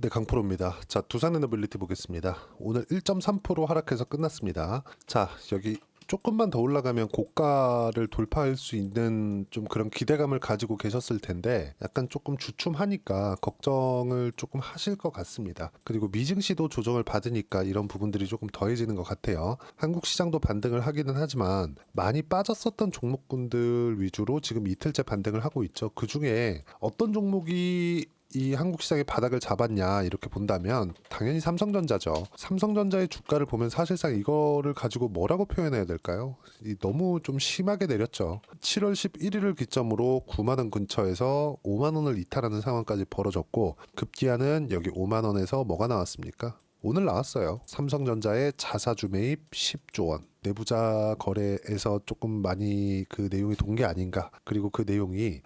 네, 강프로입니다. 자, 두산에너빌리티 보겠습니다. 오늘 1.3% 하락해서 끝났습니다. 자, 여기 조금만 더 올라가면 고가를 돌파할 수 있는 좀 그런 기대감을 가지고 계셨을 텐데 약간 조금 주춤하니까 걱정을 조금 하실 것 같습니다. 그리고 미증시도 조정을 받으니까 이런 부분들이 조금 더해지는 것 같아요. 한국 시장도 반등을 하기는 하지만 많이 빠졌었던 종목군들 위주로 지금 이틀째 반등을 하고 있죠. 그 중에 어떤 종목이 이 한국 시장의 바닥을 잡았냐 이렇게 본다면 당연히 삼성전자죠. 삼성전자의 주가를 보면 사실상 이거를 가지고 뭐라고 표현해야 될까요? 너무 좀 심하게 내렸죠. 7월 11일을 기점으로 9만 원 근처에서 5만 원을 이탈하는 상황까지 벌어졌고 급기야는 여기 5만 원에서 뭐가 나왔습니까? 오늘 나왔어요. 삼성전자의 자사주 매입 10조 원. 내부자 거래에서 조금 많이 그 내용이 돈 게 아닌가. 그리고 그 내용이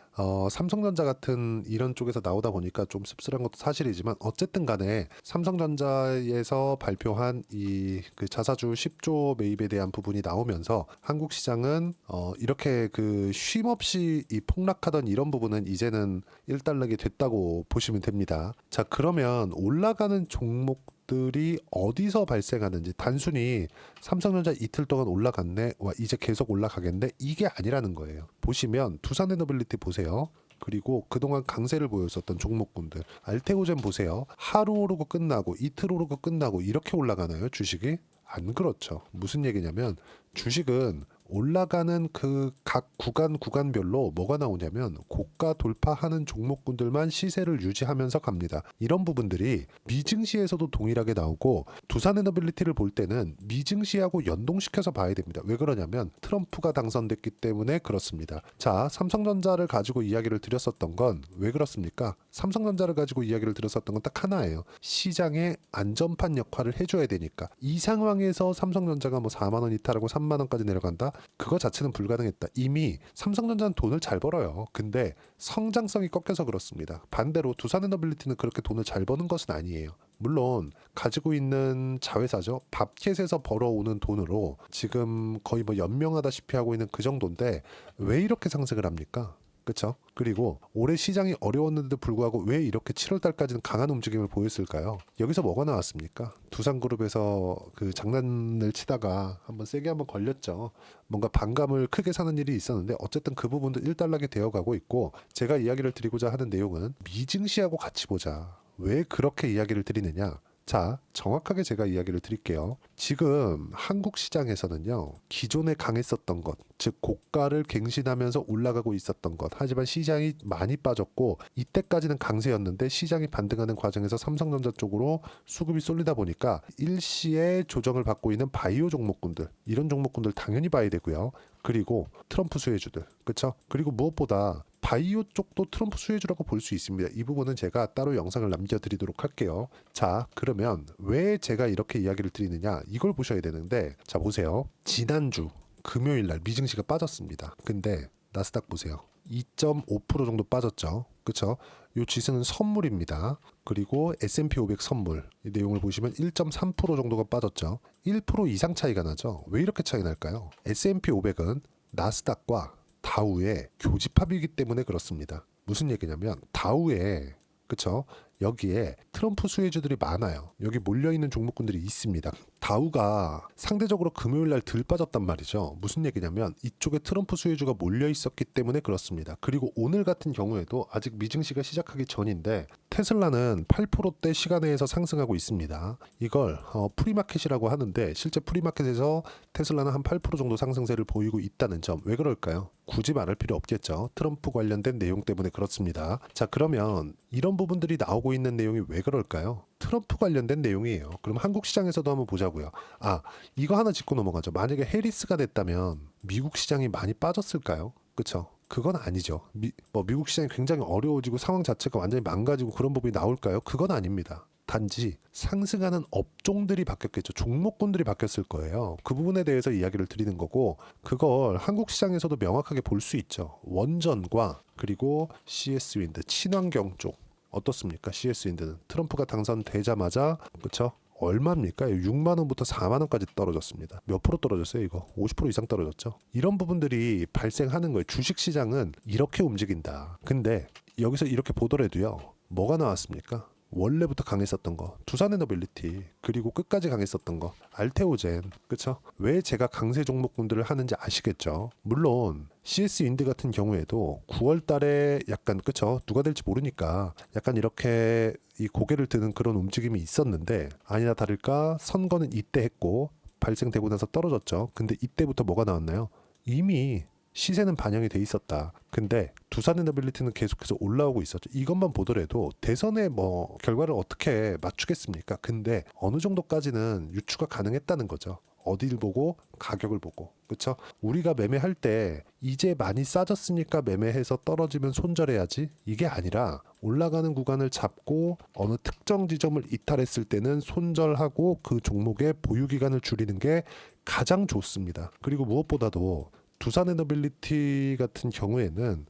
삼성전자 같은 이런 쪽에서 나오다 보니까 좀 씁쓸한 것도 사실이지만 어쨌든 간에 삼성전자에서 발표한 이 그 자사주 10조 매입에 대한 부분이 나오면서 한국 시장은 이렇게 그 쉼 없이 이 폭락하던 이런 부분은 이제는 일단락이 됐다고 보시면 됩니다. 자, 그러면 올라가는 종목들이 어디서 발생하는지 단순히 삼성전자 이틀 동안 올라갔네, 와 이제 계속 올라가겠네, 이게 아니라는 거예요. 보시면 두산에너빌리티 보세요. 그리고 그동안 강세를 보였었던 종목군들 알테오젠 보세요. 하루 오르고 끝나고 이틀 오르고 끝나고 이렇게 올라가나요, 주식이? 안 그렇죠. 무슨 얘기냐면 주식은 올라가는 그 각 구간별로 뭐가 나오냐면 고가 돌파하는 종목군들만 시세를 유지하면서 갑니다. 이런 부분들이 미증시에서도 동일하게 나오고 두산에너빌리티를 볼 때는 미증시하고 연동시켜서 봐야 됩니다. 왜 그러냐면 트럼프가 당선됐기 때문에 그렇습니다. 자, 삼성전자를 가지고 이야기를 드렸었던 건 왜 그렇습니까? 삼성전자를 가지고 이야기를 드렸었던 건 딱 하나예요. 시장의 안전판 역할을 해줘야 되니까. 이 상황에서 삼성전자가 뭐 4만 원 이탈하고 3만 원까지 내려간다? 그거 자체는 불가능했다. 이미 삼성전자는 돈을 잘 벌어요. 근데 성장성이 꺾여서 그렇습니다. 반대로 두산에너빌리티는 그렇게 돈을 잘 버는 것은 아니에요. 물론 가지고 있는 자회사죠. 밥켓에서 벌어오는 돈으로 지금 거의 뭐 연명하다시피 하고 있는 그 정도인데 왜 이렇게 상승을 합니까? 그렇죠? 그리고 올해 시장이 어려웠는데도 불구하고 왜 이렇게 7월 달까지는 강한 움직임을 보였을까요? 여기서 뭐가 나왔습니까? 두산그룹에서 그 장난을 치다가 세게 한번 걸렸죠. 뭔가 반감을 크게 사는 일이 있었는데 어쨌든 그 부분도 일단락이 되어가고 있고, 제가 이야기를 드리고자 하는 내용은 미증시하고 같이 보자. 왜 그렇게 이야기를 드리느냐? 자, 정확하게 제가 이야기를 드릴게요. 지금 한국 시장에서는요, 기존에 강했었던 것, 즉 고가를 갱신하면서 올라가고 있었던 것, 하지만 시장이 많이 빠졌고 이때까지는 강세였는데 시장이 반등하는 과정에서 삼성전자 쪽으로 수급이 쏠리다 보니까 일시에 조정을 받고 있는 바이오 종목군들, 이런 종목군들 당연히 봐야 되고요. 그리고 트럼프 수혜주들, 그렇죠? 그리고 무엇보다 바이오 쪽도 트럼프 수혜주라고 볼 수 있습니다. 이 부분은 제가 따로 영상을 남겨드리도록 할게요. 자, 그러면 왜 제가 이렇게 이야기를 드리느냐, 이걸 보셔야 되는데, 자 보세요. 지난주 금요일날 미증시가 빠졌습니다. 근데 나스닥 보세요. 2.5% 정도 빠졌죠. 그쵸? 이 지수는 선물입니다. 그리고 S&P 500 선물, 이 내용을 보시면 1.3% 정도가 빠졌죠. 1% 이상 차이가 나죠. 왜 이렇게 차이 날까요? S&P 500은 나스닥과 다우의 교집합이기 때문에 그렇습니다. 무슨 얘기냐면 다우에, 그쵸? 여기에 트럼프 수혜주들이 많아요. 여기 몰려있는 종목군들이 있습니다. 다우가 상대적으로 금요일날 덜 빠졌단 말이죠. 무슨 얘기냐면 이쪽에 트럼프 수혜주가 몰려있었기 때문에 그렇습니다. 그리고 오늘 같은 경우에도 아직 미증시가 시작하기 전인데 테슬라는 8%대 시간에서 상승하고 있습니다. 이걸 프리마켓이라고 하는데 실제 프리마켓에서 테슬라는 한 8% 정도 상승세를 보이고 있다는 점, 왜 그럴까요? 굳이 말할 필요 없겠죠. 트럼프 관련된 내용 때문에 그렇습니다. 자, 그러면 이런 부분들이 나오고 있는 내용이 왜 그럴까요? 트럼프 관련된 내용이에요. 그럼 한국 시장에서도 한번 보자고요. 아, 이거 하나 짚고 넘어가죠. 만약에 해리스가 됐다면 미국 시장이 많이 빠졌을까요? 그쵸? 그건 아니죠. 미국 시장이 굉장히 어려워지고 상황 자체가 완전히 망가지고 그런 부분이 나올까요? 그건 아닙니다. 단지 상승하는 업종들이 바뀌었겠죠. 종목군들이 바뀌었을 거예요. 그 부분에 대해서 이야기를 드리는 거고, 그걸 한국 시장에서도 명확하게 볼 수 있죠. 원전과 그리고 CS윈드, 친환경 쪽 어떻습니까? CS윈드는 트럼프가 당선되자마자, 그쵸? 얼마입니까? 6만 원부터 4만 원까지 떨어졌습니다. 몇 프로 떨어졌어요, 이거? 50% 이상 떨어졌죠. 이런 부분들이 발생하는 거예요. 주식 시장은 이렇게 움직인다. 근데 여기서 이렇게 보더라도요, 뭐가 나왔습니까? 원래부터 강했었던 거, 두산에너빌리티, 그리고 끝까지 강했었던 거, 알테오젠, 그쵸? 왜 제가 강세 종목군들을 하는지 아시겠죠? 물론 CS 윈드 같은 경우에도 9월 달에 약간, 그쵸? 누가 될지 모르니까 약간 이렇게 이 고개를 드는 그런 움직임이 있었는데, 아니나 다를까 선거는 이때 했고 발생되고 나서 떨어졌죠. 근데 이때부터 뭐가 나왔나요? 이미 시세는 반영이 돼 있었다. 근데 두산에너빌리티는 계속해서 올라오고 있었죠. 이것만 보더라도 대선의 뭐 결과를 어떻게 맞추겠습니까? 근데 어느 정도까지는 유추가 가능했다는 거죠. 어디를 보고 가격을 보고, 그렇죠? 우리가 매매할 때 이제 많이 싸졌으니까 매매해서 떨어지면 손절해야지, 이게 아니라 올라가는 구간을 잡고 어느 특정 지점을 이탈했을 때는 손절하고 그 종목의 보유 기간을 줄이는 게 가장 좋습니다. 그리고 무엇보다도 두산에너빌리티 같은 경우에는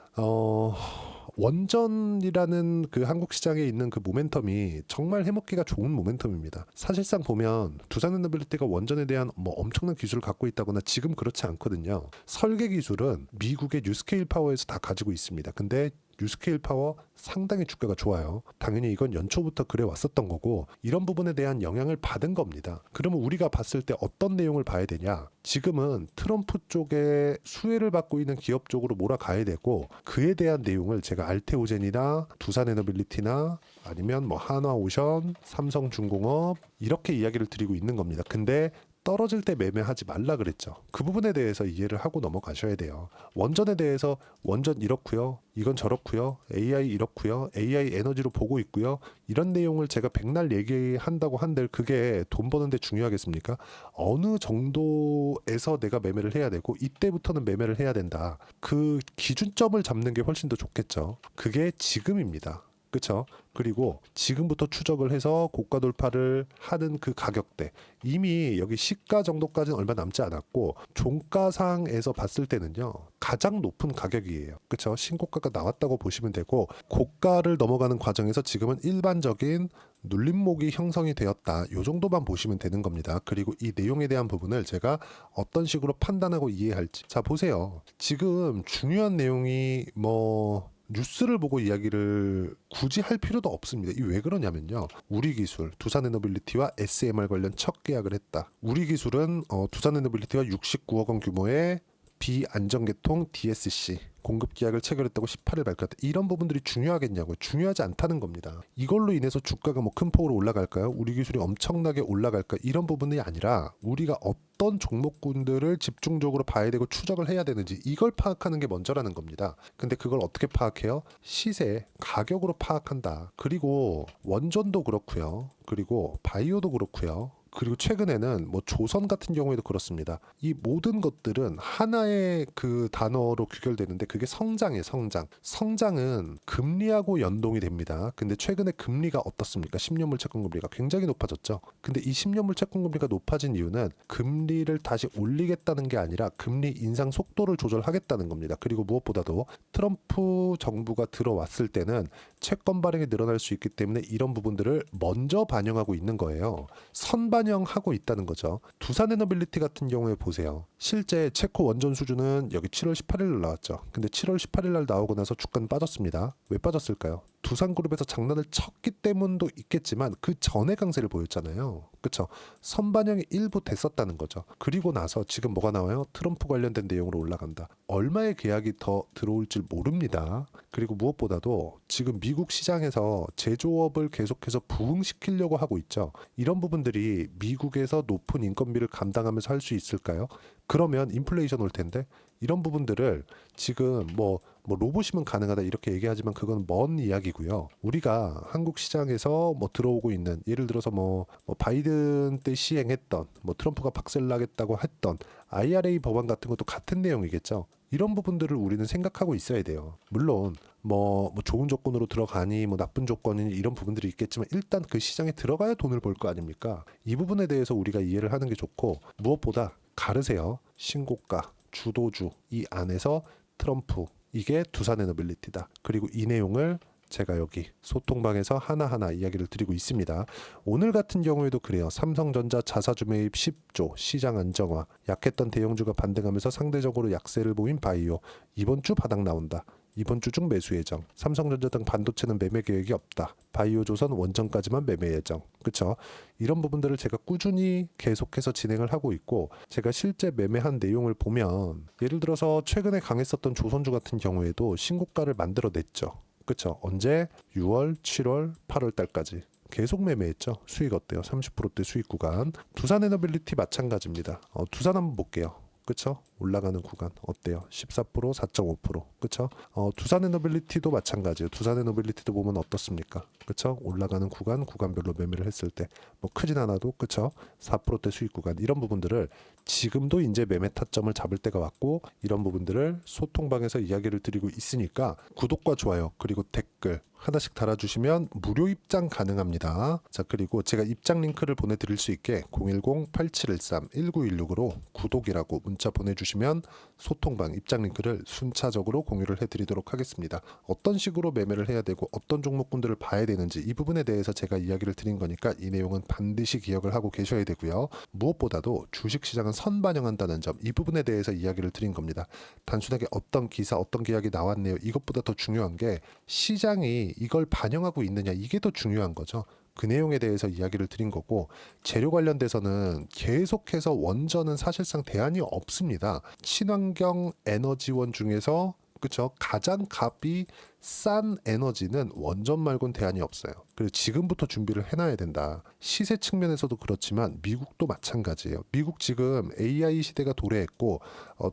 원전이라는 그 한국 시장에 있는 그 모멘텀이 정말 해먹기가 좋은 모멘텀입니다. 사실상 보면 두산에너빌리티가 원전에 대한 뭐 엄청난 기술을 갖고 있다거나 지금 그렇지 않거든요. 설계 기술은 미국의 뉴스케일 파워에서 다 가지고 있습니다. 근데 뉴스케일 파워 상당히 주가가 좋아요. 당연히 이건 연초부터 그래 왔었던 거고 이런 부분에 대한 영향을 받은 겁니다. 그러면 우리가 봤을 때 어떤 내용을 봐야 되냐? 지금은 트럼프 쪽에 수혜를 받고 있는 기업 쪽으로 몰아가야 되고 그에 대한 내용을 제가 알테오젠이나 두산에너빌리티나 아니면 뭐 한화오션, 삼성중공업 이렇게 이야기를 드리고 있는 겁니다. 근데 떨어질 때 매매하지 말라 그랬죠. 그 부분에 대해서 이해를 하고 넘어가셔야 돼요. 원전에 대해서 원전 이렇고요. 이건 저렇고요. AI 이렇고요. AI 에너지로 보고 있고요. 이런 내용을 제가 백날 얘기한다고 한들 그게 돈 버는데 중요하겠습니까? 어느 정도에서 내가 매매를 해야 되고 이때부터는 매매를 해야 된다. 그 기준점을 잡는 게 훨씬 더 좋겠죠. 그게 지금입니다. 그렇죠? 그리고 지금부터 추적을 해서 고가 돌파를 하는 그 가격대 이미 여기 시가 정도까지는 얼마 남지 않았고 종가상에서 봤을 때는요 가장 높은 가격이에요. 그렇죠? 신고가가 나왔다고 보시면 되고 고가를 넘어가는 과정에서 지금은 일반적인 눌림목이 형성이 되었다. 이 정도만 보시면 되는 겁니다. 그리고 이 내용에 대한 부분을 제가 어떤 식으로 판단하고 이해할지. 자 보세요. 지금 중요한 내용이 뭐 뉴스를 보고 이야기를 굳이 할 필요도 없습니다. 이 왜 그러냐면요. 우리기술, 두산에너빌리티와 SMR 관련 첫 계약을 했다. 우리기술은 두산에너빌리티와 69억 원 규모의 비안정계통 DSC 공급 계약을 체결했다고 18일 밝혔다. 이런 부분들이 중요하겠냐고요. 중요하지 않다는 겁니다. 이걸로 인해서 주가가 뭐 큰 폭으로 올라갈까요? 우리 기술이 엄청나게 올라갈까? 이런 부분이 아니라 우리가 어떤 종목군들을 집중적으로 봐야 되고 추적을 해야 되는지 이걸 파악하는 게 먼저라는 겁니다. 근데 그걸 어떻게 파악해요? 시세, 가격으로 파악한다. 그리고 원전도 그렇고요. 그리고 바이오도 그렇고요. 그리고 최근에는 뭐 조선 같은 경우에도 그렇습니다. 이 모든 것들은 하나의 그 단어로 귀결되는데 그게 성장이에요. 성장. 성장은 금리하고 연동이 됩니다. 근데 최근에 금리가 어떻습니까? 10년물 채권금리가 굉장히 높아졌죠. 근데 이 10년물 채권금리가 높아진 이유는 금리를 다시 올리겠다는 게 아니라 금리 인상 속도를 조절하겠다는 겁니다. 그리고 무엇보다도 트럼프 정부가 들어왔을 때는 채권 발행이 늘어날 수 있기 때문에 이런 부분들을 먼저 반영하고 있는 거예요. 선반영하고 있다는 거죠. 두산에너빌리티 같은 경우에 보세요. 실제 체코 원전 수주는 여기 7월 18일 날 나왔죠. 근데 7월 18일 날 나오고 나서 주가는 빠졌습니다. 왜 빠졌을까요? 두산그룹에서 장난을 쳤기 때문도 있겠지만 그 전에 강세를 보였잖아요. 그렇죠? 선반영이 일부 됐었다는 거죠. 그리고 나서 지금 뭐가 나와요? 트럼프 관련된 내용으로 올라간다. 얼마의 계약이 더 들어올지 모릅니다. 그리고 무엇보다도 지금 미국 시장에서 제조업을 계속해서 부흥시키려고 하고 있죠. 이런 부분들이 미국에서 높은 인건비를 감당하면서 할 수 있을까요? 그러면 인플레이션 올 텐데 이런 부분들을 지금 뭐 로봇이면 가능하다 이렇게 얘기하지만 그건 먼 이야기고요. 우리가 한국 시장에서 뭐 들어오고 있는 예를 들어서 뭐 바이든 때 시행했던 뭐 트럼프가 박살나겠다고 했던 IRA 법안 같은 것도 같은 내용이겠죠. 이런 부분들을 우리는 생각하고 있어야 돼요. 물론 뭐 좋은 조건으로 들어가니 뭐 나쁜 조건이니 이런 부분들이 있겠지만 일단 그 시장에 들어가야 돈을 벌 거 아닙니까? 이 부분에 대해서 우리가 이해를 하는 게 좋고 무엇보다 가르세요. 신고가, 주도주 이 안에서 트럼프 이게 두산에너빌리티다. 그리고 이 내용을 제가 여기 소통방에서 하나하나 이야기를 드리고 있습니다. 오늘 같은 경우에도 그래요. 삼성전자 자사주 매입 10조, 시장 안정화, 약했던 대형주가 반등하면서 상대적으로 약세를 보인 바이오, 이번 주 바닥 나온다. 이번 주 중 매수 예정. 삼성전자 등 반도체는 매매 계획이 없다. 바이오조선 원전까지만 매매 예정. 그쵸? 이런 부분들을 제가 꾸준히 계속해서 진행을 하고 있고, 제가 실제 매매한 내용을 보면 예를 들어서 최근에 강했었던 조선주 같은 경우에도 신고가를 만들어냈죠. 그쵸? 언제? 6월, 7월, 8월 달까지 계속 매매했죠. 수익 어때요? 30%대 수익 구간. 두산에너빌리티 마찬가지입니다. 두산 한번 볼게요. 그쵸? 올라가는 구간 어때요? 14%, 4.5%. 그쵸? 두산에너빌리티도 마찬가지예요. 두산에너빌리티도 보면 어떻습니까? 그쵸? 올라가는 구간별로 매매를 했을 때 뭐 크진 않아도 그쵸? 4%대 수익 구간 이런 부분들을 지금도 이제 매매 타점을 잡을 때가 왔고, 이런 부분들을 소통방에서 이야기를 드리고 있으니까 구독과 좋아요 그리고 댓글 하나씩 달아주시면 무료 입장 가능합니다. 자, 그리고 제가 입장 링크를 보내드릴 수 있게 010-8713-1916으로 구독이라고 문자 보내주시면 소통방 입장 링크를 순차적으로 공유를 해드리도록 하겠습니다. 어떤 식으로 매매를 해야 되고 어떤 종목군들을 봐야 되는지 이 부분에 대해서 제가 이야기를 드린 거니까 이 내용은 반드시 기억을 하고 계셔야 되고요. 무엇보다도 주식시장은 선반영한다는 점, 이 부분에 대해서 이야기를 드린 겁니다. 단순하게 어떤 기사 어떤 계약이 나왔네요, 이것보다 더 중요한 게 시장이 이걸 반영하고 있느냐, 이게 더 중요한 거죠. 그 내용에 대해서 이야기를 드린 거고, 재료 관련돼서는 계속해서 원전은 사실상 대안이 없습니다. 친환경 에너지원 중에서 그쵸, 가장 값이 싼 에너지는 원전 말고는 대안이 없어요. 그래서 지금부터 준비를 해놔야 된다. 시세 측면에서도 그렇지만 미국도 마찬가지예요. 미국 지금 AI 시대가 도래했고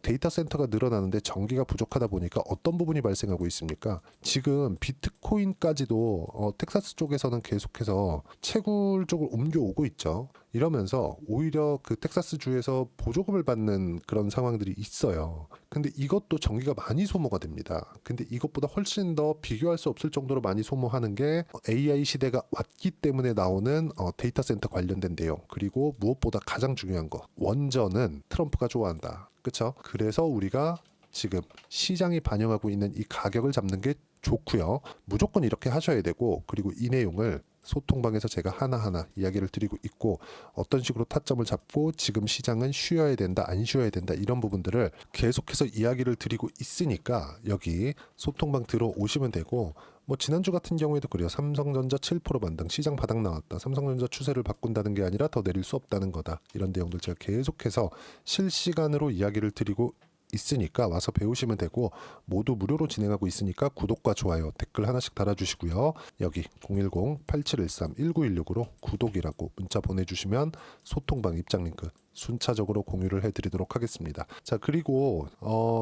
데이터 센터가 늘어나는데 전기가 부족하다 보니까 어떤 부분이 발생하고 있습니까? 지금 비트코인까지도 텍사스 쪽에서는 계속해서 채굴 쪽으로 옮겨오고 있죠. 이러면서 오히려 그 텍사스 주에서 보조금을 받는 그런 상황들이 있어요. 근데 이것도 전기가 많이 소모가 됩니다. 근데 이것보다 훨씬 더 비교할 수 없을 정도로 많이 소모하는 게 AI 시대가 왔기 때문에 나오는 데이터 센터 관련된 내용, 그리고 무엇보다 가장 중요한 거, 원전은 트럼프가 좋아한다. 그쵸? 그래서 우리가 지금 시장이 반영하고 있는 이 가격을 잡는 게 좋고요. 무조건 이렇게 하셔야 되고, 그리고 이 내용을 소통방에서 제가 하나하나 이야기를 드리고 있고, 어떤 식으로 타점을 잡고 지금 시장은 쉬어야 된다 안 쉬어야 된다 이런 부분들을 계속해서 이야기를 드리고 있으니까 여기 소통방 들어오시면 되고, 뭐 지난주 같은 경우에도 그래요. 삼성전자 7% 반등, 시장 바닥 나왔다. 삼성전자 추세를 바꾼다는 게 아니라 더 내릴 수 없다는 거다. 이런 내용들 제가 계속해서 실시간으로 이야기를 드리고 있으니까 와서 배우시면 되고, 모두 무료로 진행하고 있으니까 구독과 좋아요 댓글 하나씩 달아주시고요. 여기 010-8713-1916으로 구독이라고 문자 보내주시면 소통방 입장 링크 순차적으로 공유를 해드리도록 하겠습니다. 자, 그리고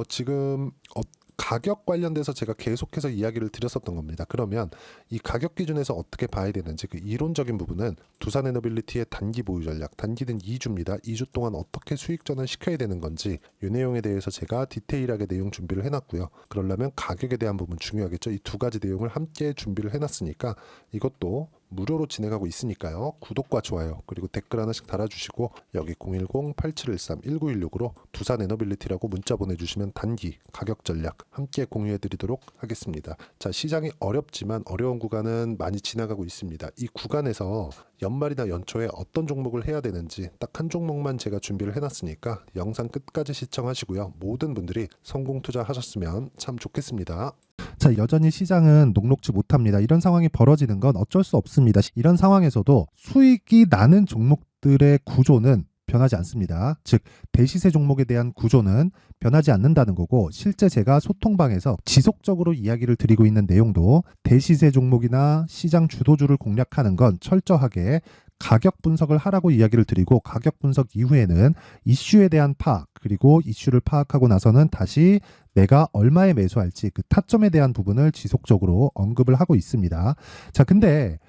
지금 가격 관련돼서 제가 계속해서 이야기를 드렸었던 겁니다. 그러면 이 가격 기준에서 어떻게 봐야 되는지 그 이론적인 부분은 두산에너빌리티의 단기 보유 전략, 단기는 2주입니다. 2주 동안 어떻게 수익 전환 시켜야 되는 건지 이 내용에 대해서 제가 디테일하게 내용 준비를 해놨고요. 그러려면 가격에 대한 부분 중요하겠죠. 이 두 가지 내용을 함께 준비를 해놨으니까 이것도 무료로 진행하고 있으니까요. 구독과 좋아요 그리고 댓글 하나씩 달아주시고, 여기 010-8713-1916으로 두산에너빌리티라고 문자 보내주시면 단기 가격 전략 함께 공유해드리도록 하겠습니다. 자, 시장이 어렵지만 어려운 구간은 많이 지나가고 있습니다. 이 구간에서 연말이나 연초에 어떤 종목을 해야 되는지 딱 한 종목만 제가 준비를 해놨으니까 영상 끝까지 시청하시고요. 모든 분들이 성공 투자하셨으면 참 좋겠습니다. 자, 여전히 시장은 녹록지 못합니다. 이런 상황이 벌어지는 건 어쩔 수 없습니다. 이런 상황에서도 수익이 나는 종목들의 구조는 변하지 않습니다. 즉, 대시세 종목에 대한 구조는 변하지 않는다는 거고, 실제 제가 소통방에서 지속적으로 이야기를 드리고 있는 내용도 대시세 종목이나 시장 주도주를 공략하는 건 철저하게 가격 분석을 하라고 이야기를 드리고, 가격 분석 이후에는 이슈에 대한 파악, 그리고 이슈를 파악하고 나서는 다시 내가 얼마에 매수할지 그 타점에 대한 부분을 지속적으로 언급을 하고 있습니다. 자, 근데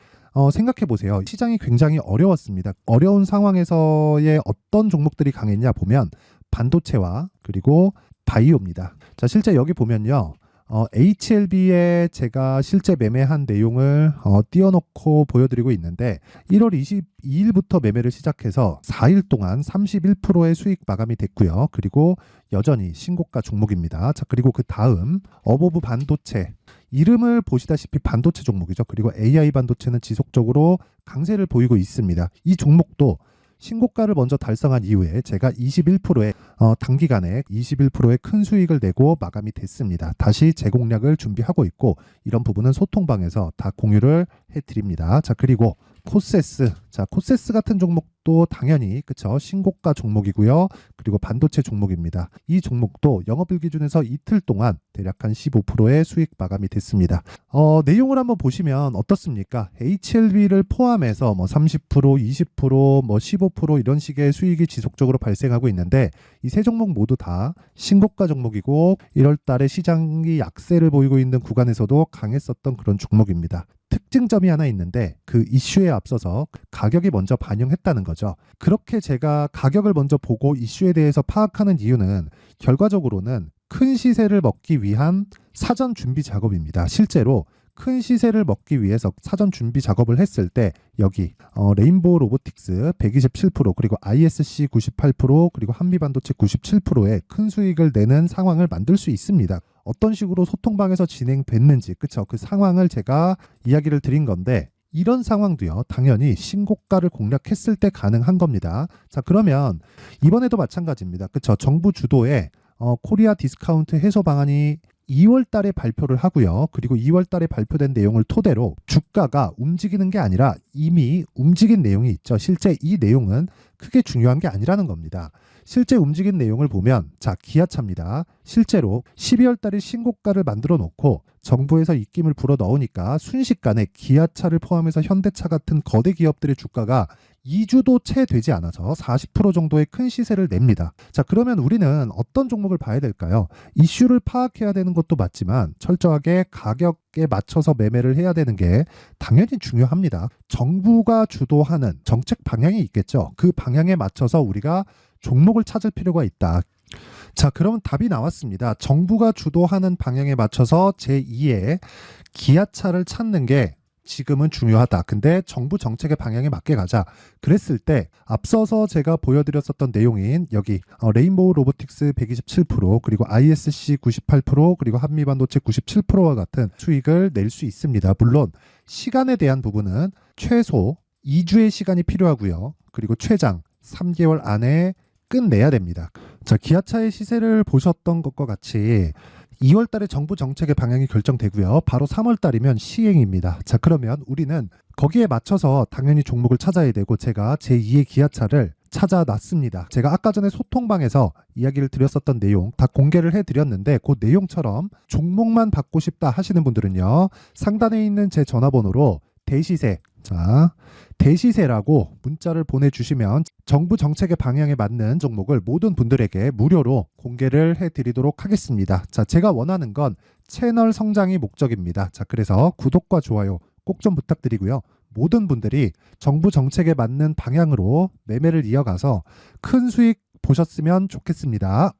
생각해 보세요. 시장이 굉장히 어려웠습니다. 어려운 상황에서의 어떤 종목들이 강했냐 보면 반도체와 그리고 바이오입니다. 자, 실제 여기 보면요. HLB에 제가 실제 매매한 내용을 띄워놓고 보여드리고 있는데, 1월 22일부터 매매를 시작해서 4일 동안 31%의 수익 마감이 됐고요. 그리고 여전히 신고가 종목입니다. 자, 그리고 그 다음 어보브 반도체, 이름을 보시다시피 반도체 종목이죠. 그리고 AI 반도체는 지속적으로 강세를 보이고 있습니다. 이 종목도 신고가를 먼저 달성한 이후에 제가 21%의 단기간에 21%의 큰 수익을 내고 마감이 됐습니다. 다시 재공략을 준비하고 있고 이런 부분은 소통방에서 다 공유를 해드립니다. 자, 그리고 코세스. 자, 코세스 같은 종목도 당연히 그쵸, 신고가 종목이고요. 그리고 반도체 종목입니다. 이 종목도 영업일 기준에서 이틀 동안 대략 한 15%의 수익 마감이 됐습니다. 내용을 한번 보시면 어떻습니까? HLB를 포함해서 뭐 30%, 20%, 뭐 15% 이런 식의 수익이 지속적으로 발생하고 있는데 이 세 종목 모두 다 신고가 종목이고 1월 달에 시장이 약세를 보이고 있는 구간에서도 강했었던 그런 종목입니다. 특징점이 하나 있는데 그 이슈에 앞서서 가격이 먼저 반영했다는 거죠. 그렇게 제가 가격을 먼저 보고 이슈에 대해서 파악하는 이유는 결과적으로는 큰 시세를 먹기 위한 사전 준비 작업입니다. 실제로 큰 시세를 먹기 위해서 사전 준비 작업을 했을 때 여기 레인보우 로보틱스 127% 그리고 ISC 98% 그리고 한미반도체 97%의 큰 수익을 내는 상황을 만들 수 있습니다. 어떤 식으로 소통방에서 진행됐는지 그쵸, 그 상황을 제가 이야기를 드린 건데 이런 상황도요 당연히 신고가를 공략했을 때 가능한 겁니다. 자, 그러면 이번에도 마찬가지입니다. 그쵸, 정부 주도의 코리아 디스카운트 해소 방안이 2월 달에 발표를 하고요. 그리고 2월 달에 발표된 내용을 토대로 주가가 움직이는 게 아니라 이미 움직인 내용이 있죠. 실제 이 내용은 크게 중요한 게 아니라는 겁니다. 실제 움직인 내용을 보면 자, 기아차입니다. 실제로 12월 달에 신고가를 만들어 놓고 정부에서 입김을 불어 넣으니까 순식간에 기아차를 포함해서 현대차 같은 거대 기업들의 주가가 2주도 채 되지 않아서 40% 정도의 큰 시세를 냅니다. 자, 그러면 우리는 어떤 종목을 봐야 될까요? 이슈를 파악해야 되는 것도 맞지만 철저하게 가격에 맞춰서 매매를 해야 되는 게 당연히 중요합니다. 정부가 주도하는 정책 방향이 있겠죠. 그 방향에 맞춰서 우리가 종목을 찾을 필요가 있다. 자, 그러면 답이 나왔습니다. 정부가 주도하는 방향에 맞춰서 제2의 기아차를 찾는 게 지금은 중요하다. 근데 정부 정책의 방향에 맞게 가자. 그랬을 때 앞서서 제가 보여드렸었던 내용인 여기 레인보우 로보틱스 127% 그리고 ISC 98% 그리고 한미반도체 97%와 같은 수익을 낼 수 있습니다. 물론 시간에 대한 부분은 최소 2주의 시간이 필요하고요. 그리고 최장 3개월 안에 끝내야 됩니다. 자, 기아차의 시세를 보셨던 것과 같이 2월 달에 정부 정책의 방향이 결정되고요. 바로 3월 달이면 시행입니다. 자, 그러면 우리는 거기에 맞춰서 당연히 종목을 찾아야 되고 제가 제2의 기아차를 찾아놨습니다. 제가 아까 전에 소통방에서 이야기를 드렸었던 내용 다 공개를 해드렸는데 그 내용처럼 종목만 받고 싶다 하시는 분들은요. 상단에 있는 제 전화번호로 대시세, 자, 대시세라고 문자를 보내주시면 정부 정책의 방향에 맞는 종목을 모든 분들에게 무료로 공개를 해드리도록 하겠습니다. 자, 제가 원하는 건 채널 성장이 목적입니다. 자, 그래서 구독과 좋아요 꼭 좀 부탁드리고요. 모든 분들이 정부 정책에 맞는 방향으로 매매를 이어가서 큰 수익 보셨으면 좋겠습니다.